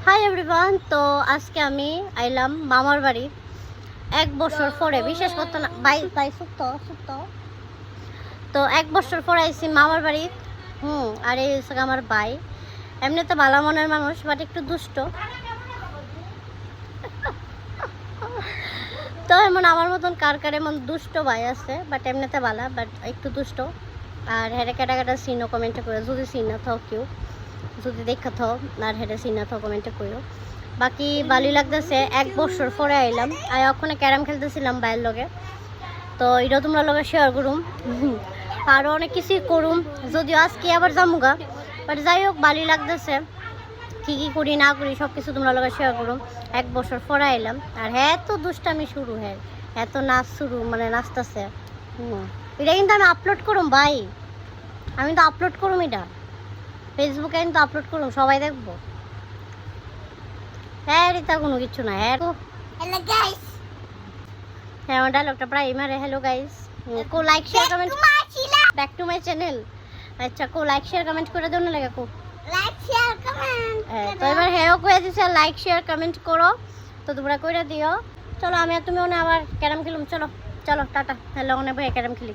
Hi everyone. তো আজকে আমি আইলাম মামার বাড়ি 1 বছর পরে। বিশেষ করতে না বাই বাই সুপ্ত সুপ্ত তো 1 বছর পরে আইছি মামার বাড়ি। আর এই হচ্ছে আমার ভাই। এমনিতে ভালো মনের মানুষ, বাট একটু দুষ্ট। তো এমন আমার মতন কার কার এমন দুষ্ট ভাই আছে, বাট এমনিতে ভালো, বাট একটু দুষ্ট। আর হেরে কেটা কেটা সিনও কমেন্টে করে, যদি সিন না থাও কেউ, যদি দেখা থাও আর হেরে সিন না থাও কমেন্টে করো। বাকি ভালোই লাগতেছে, 1 বছর পরে আইলাম। আর ওখানে ক্যারাম খেলতেছিলাম ভাইয়ের লগে। তো এটাও তোমরা লগে শেয়ার করুম, আরও অনেক কিছুই করুম, যদিও আজকে আবার জামুগা। বাট যাই হোক, ভালোই লাগতেছে। কী কী করি না করি সব কিছু তোমরা লগে শেয়ার করুম। 1 বছর পরে আইলাম। আর হ্যাঁ, তো দুষ্টামি শুরু, হ্যাঁ এত নাচ শুরু, মানে নাচতেছে। এটা কিন্তু আমি আপলোড করুম ভাই, আমি তো আপলোড করুম, এটা ফেসবুকে কিন্তু আপলোড করুম, সবাই দেখবো। হ্যাঁ রিতা কোনো কিছু না। হ্যাঁ হ্যালো গাইস, হ্যাঁ আমার ডায়লগটা প্রায় মারে। Hello guys, co like share comment back to my channel. আচ্ছা, কো লাইক শেয়ার কমেন্ট করে দাও না লাগে, কো লাইক শেয়ার কমেন্ট। হ্যাঁ, তো এবার হ্যাঁ কয়ে দিছে লাইক শেয়ার কমেন্ট করো, তো তোমরা কইরা দিও। চলো আমি আর তুমি আবার ক্যারাম খেলুম। চলো চলো টাটা। হ্যালো অনেক ভাই ক্যারাম খেলি।